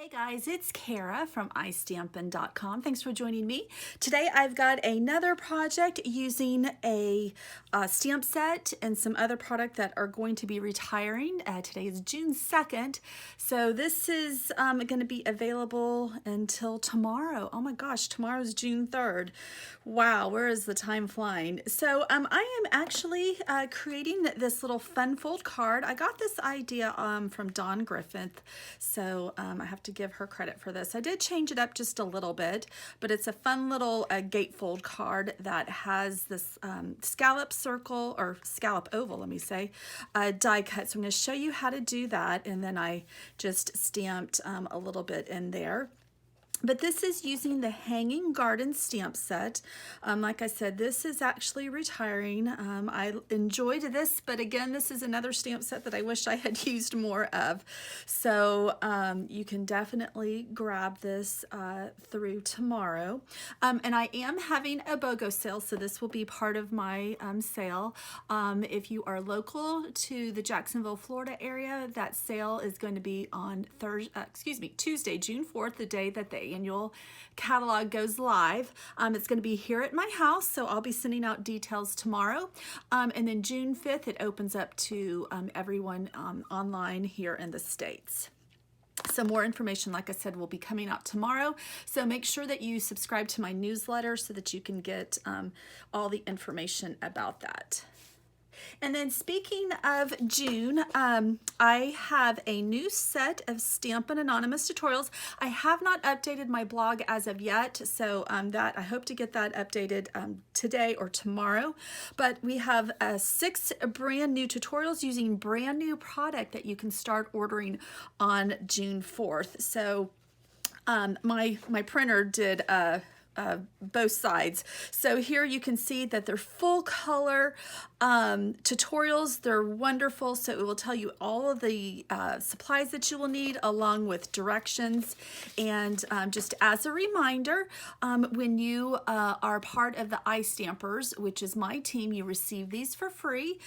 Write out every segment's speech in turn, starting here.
Hey guys, it's Kara from iStampin.com. Thanks for joining me. Today I've got another project using a stamp set and some other product that are going to be retiring. Today is June 2nd, so this is going to be available until tomorrow. Oh my gosh, tomorrow's June 3rd. Wow, where is the time flying? So I am actually creating this little fun fold card. I got this idea from Dawn Griffith, so I have to give her credit for this. I did change it up just a little bit, but it's a fun little gatefold card that has this scallop circle, or scallop oval, let me say, die cut. So I'm going to show you how to do that, and then I just stamped a little bit in there. But this is using the Hanging Garden stamp set. Like I said, this is actually retiring. I enjoyed this, but again, this is another stamp set that I wish I had used more of. So you can definitely grab this through tomorrow. And I am having a BOGO sale, so this will be part of my sale. If you are local to the Jacksonville, Florida area, that sale is going to be on Tuesday, June 4th, the day that the annual catalog goes live. It's going to be here at my house, so I'll be sending out details tomorrow. And then June 5th, it opens up to everyone online here in the States. Some more information, like I said, will be coming out tomorrow. So make sure that you subscribe to my newsletter so that you can get all the information about that. And then speaking of June, I have a new set of Stampin' Anonymous tutorials. I have not updated my blog as of yet, so I hope to get that updated today or tomorrow. But we have 6 brand new tutorials using brand new product that you can start ordering on June 4th. So my printer did both sides. So here you can see that they're full color tutorials. They're wonderful. So it will tell you all of the supplies that you will need along with directions. And just as a reminder, when you are part of the iStampers, which is my team, you receive these for free.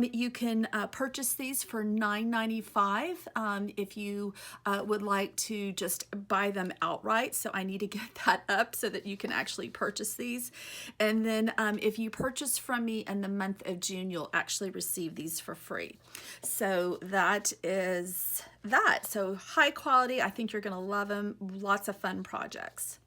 You can purchase these for $9.95 if you would like to just buy them outright. So I need to get that up so that you can actually purchase these. And then if you purchase from me in the month of June, you'll actually receive these for free. So that is that. So high quality, I think you're going to love them. Lots of fun projects.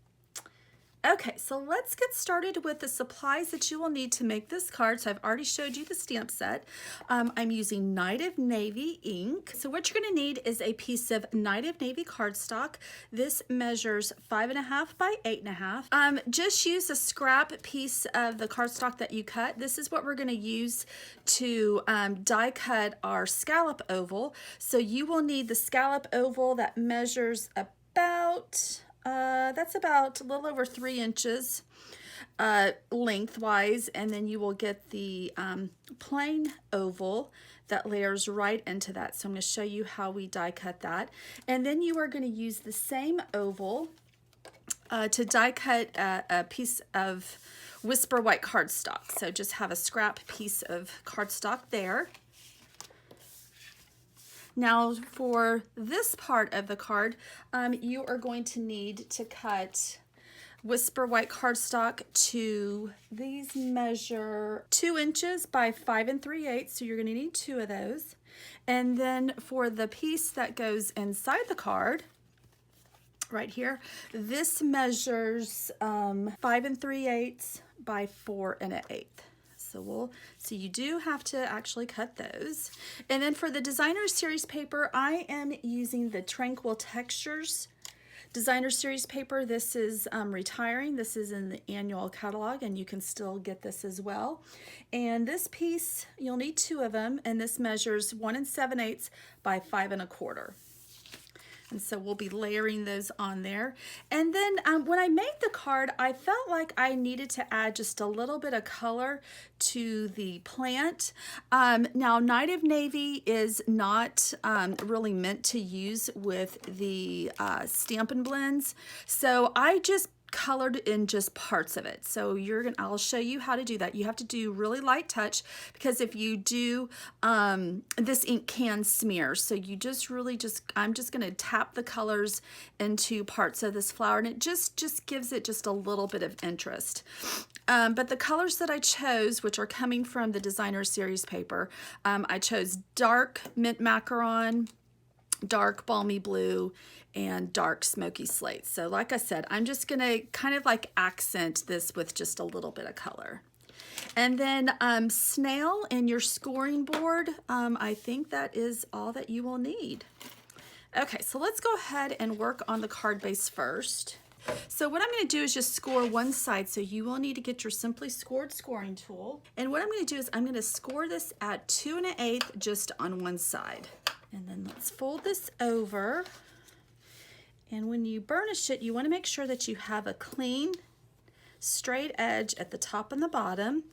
Okay, so let's get started with the supplies that you will need to make this card. So I've already showed you the stamp set. I'm using Night of Navy ink. So what you're going to need is a piece of Night of Navy cardstock. This measures 5.5 by 8.5. Just use a scrap piece of the cardstock that you cut. This is what we're going to use to die cut our scallop oval. So you will need the scallop oval that measures about that's about a little over 3 inches lengthwise, and then you will get the plain oval that layers right into that. So I'm going to show you how we die cut that. And then you are going to use the same oval to die cut a piece of Whisper White cardstock. So just have a scrap piece of cardstock there. Now for this part of the card, you are going to need to cut Whisper White cardstock to, these measure 2 inches by 5 3/8, so you're going to need 2 of those. And then for the piece that goes inside the card, right here, this measures 5 3/8 by 4 1/8. So you do have to actually cut those. And then for the Designer Series paper, I am using the Tranquil Textures Designer Series paper. This is retiring. This is in the annual catalog, and you can still get this as well. And this piece, you'll need 2 of them, and this measures 1 7/8 by 5 1/4. And so we'll be layering those on there. And then when I made the card, I felt like I needed to add just a little bit of color to the plant. Now, Night of Navy is not really meant to use with the Stampin' Blends. So I just colored in just parts of it. So I'll show you how to do that. You have to do really light touch, because if you do, this ink can smear. So you just really I'm just gonna tap the colors into parts of this flower, and it just gives it just a little bit of interest. But the colors that I chose, which are coming from the Designer Series paper, I chose dark mint macaron, dark balmy blue, and dark smoky slate. So like I said, I'm just gonna kind of like accent this with just a little bit of color. And then snail in your scoring board, I think that is all that you will need. Okay, so let's go ahead and work on the card base first. So what I'm going to do is just score one side. So you will need to get your Simply Scored scoring tool. And what I'm going to do is I'm going to score this at 2 1/8 just on one side. And then let's fold this over. And when you burnish it, you want to make sure that you have a clean, straight edge at the top and the bottom.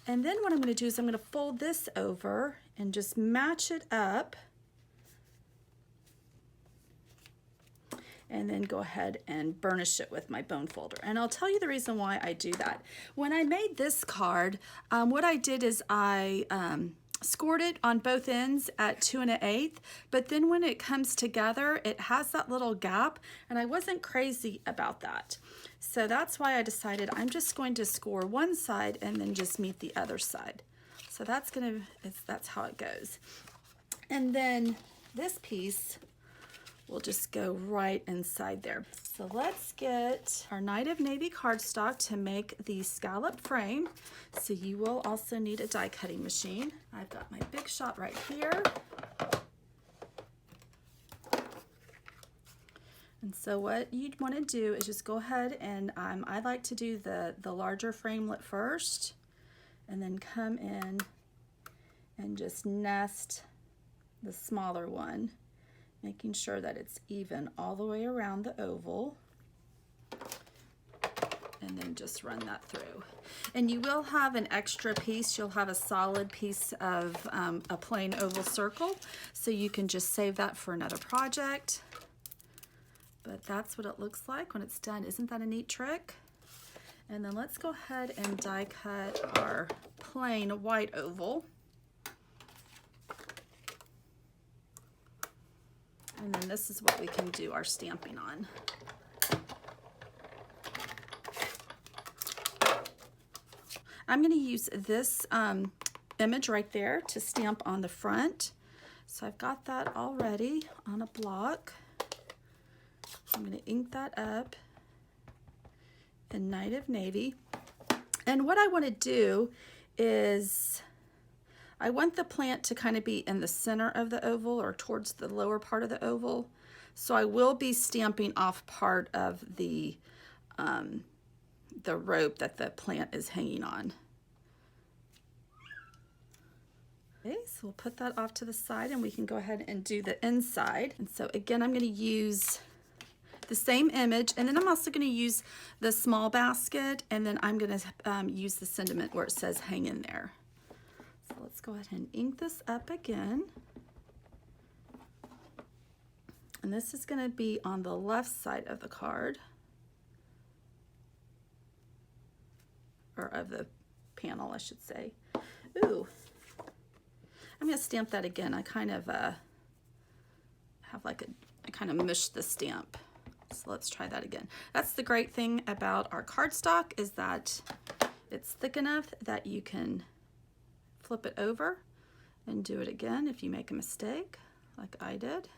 And then what I'm going to do is I'm going to fold this over and just match it up. And then go ahead and burnish it with my bone folder. And I'll tell you the reason why I do that. When I made this card, what I did is I scored it on both ends at 2 1/8, but then when it comes together, it has that little gap, and I wasn't crazy about that. So that's why I decided I'm just going to score one side and then just meet the other side. So that's how it goes. And then this piece will just go right inside there. So let's get our Night of Navy cardstock to make the scallop frame. So you will also need a die cutting machine. I've got my Big Shot right here. And so what you'd want to do is just go ahead and I like to do the larger framelit first, and then come in and just nest the smaller one, making sure that it's even all the way around the oval, and then just run that through. And you will have an extra piece. You'll have a solid piece of a plain oval circle, so you can just save that for another project. But that's what it looks like when it's done. Isn't that a neat trick? And then let's go ahead and die cut our plain white oval. And then this is what we can do our stamping on. I'm going to use this image right there to stamp on the front. So I've got that already on a block. I'm going to ink that up in Night of Navy. And what I want to do is I want the plant to kind of be in the center of the oval, or towards the lower part of the oval. So I will be stamping off part of the rope that the plant is hanging on. Okay, so we'll put that off to the side, and we can go ahead and do the inside. And so again, I'm going to use the same image, and then I'm also going to use the small basket, and then I'm going to use the sentiment where it says hang in there. So let's go ahead and ink this up again. And this is going to be on the left side of the card, or of the panel, I should say. Ooh, I'm going to stamp that again. I kind of have like I kind of mushed the stamp. So let's try that again. That's the great thing about our cardstock, is that it's thick enough that you can flip it over and do it again if you make a mistake, like I did.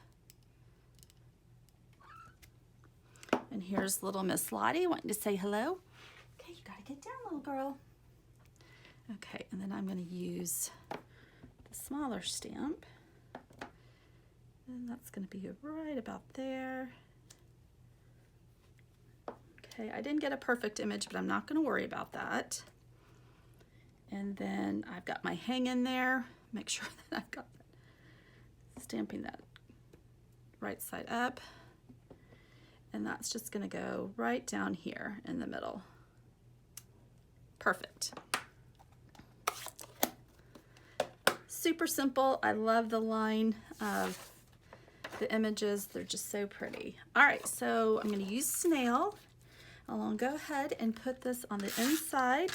And here's little Miss Lottie wanting to say hello. Okay, you gotta get down, little girl. Okay, and then I'm gonna use the smaller stamp. And that's gonna be right about there. Okay, I didn't get a perfect image, but I'm not gonna worry about that. And then I've got my hang in there. Make sure that I've got that, stamping that right side up. And that's just gonna go right down here in the middle. Perfect. Super simple. I love the line of the images. They're just so pretty. All right, so I'm gonna use snail. I'll go ahead and put this on the inside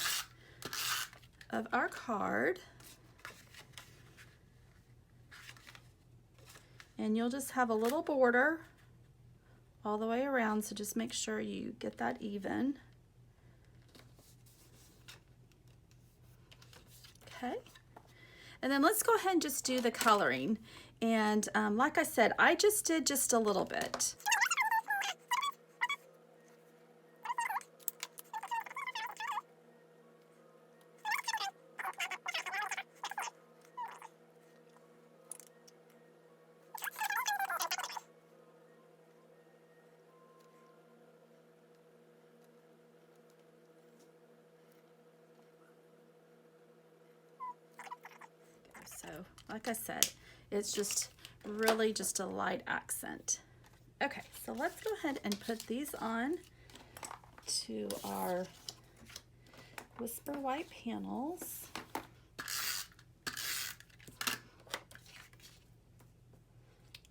of our card. And you'll just have a little border all the way around, so just make sure you get that even. Okay. And then let's go ahead and just do the coloring. And like I said, I just did just a little bit. So, like I said, it's just really just a light accent. Okay, so let's go ahead and put these on to our Whisper White panels.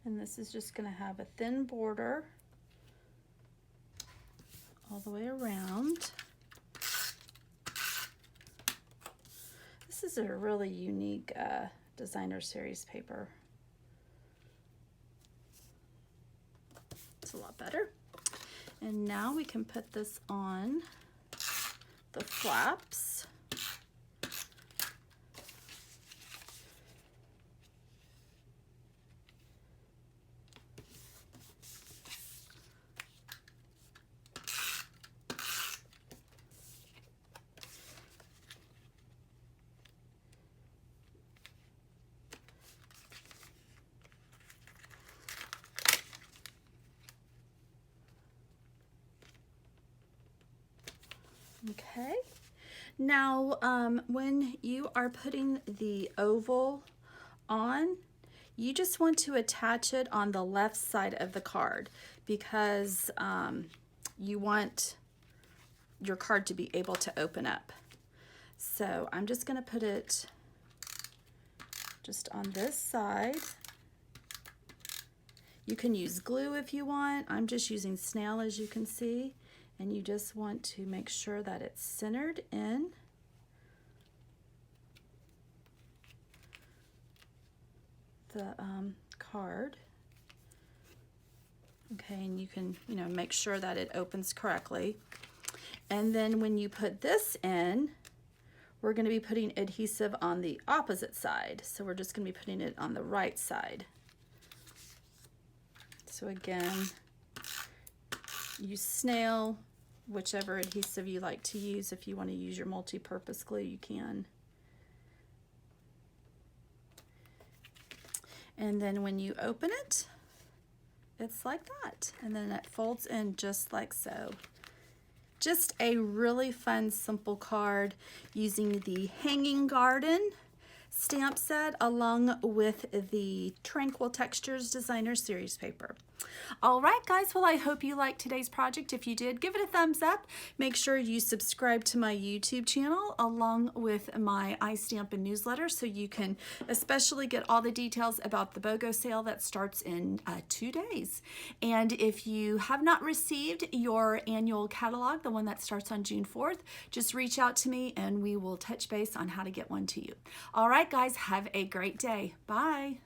And this is just going to have a thin border all the way around. This is a really unique designer series paper. It's a lot better. And now we can put this on the flaps. Okay, now when you are putting the oval on, you just want to attach it on the left side of the card because you want your card to be able to open up. So I'm just going to put it just on this side. You can use glue if you want. I'm just using snail, as you can see. And you just want to make sure that it's centered in. The card. Okay, and you can, make sure that it opens correctly. And then when you put this in, we're going to be putting adhesive on the opposite side. So we're just going to be putting it on the right side. So again, use snail, whichever adhesive you like to use. If you want to use your multi-purpose glue, you can. And then when you open it, it's like that. And then it folds in just like so. Just a really fun, simple card using the Hanging Garden stamp set along with the Tranquil Textures Designer Series paper. All right, guys, well, I hope you liked today's project. If you did, give it a thumbs up. Make sure you subscribe to my YouTube channel along with my iStampin newsletter so you can especially get all the details about the BOGO sale that starts in 2 days. And if you have not received your annual catalog, the one that starts on June 4th, just reach out to me and we will touch base on how to get one to you. All right, guys, have a great day. Bye.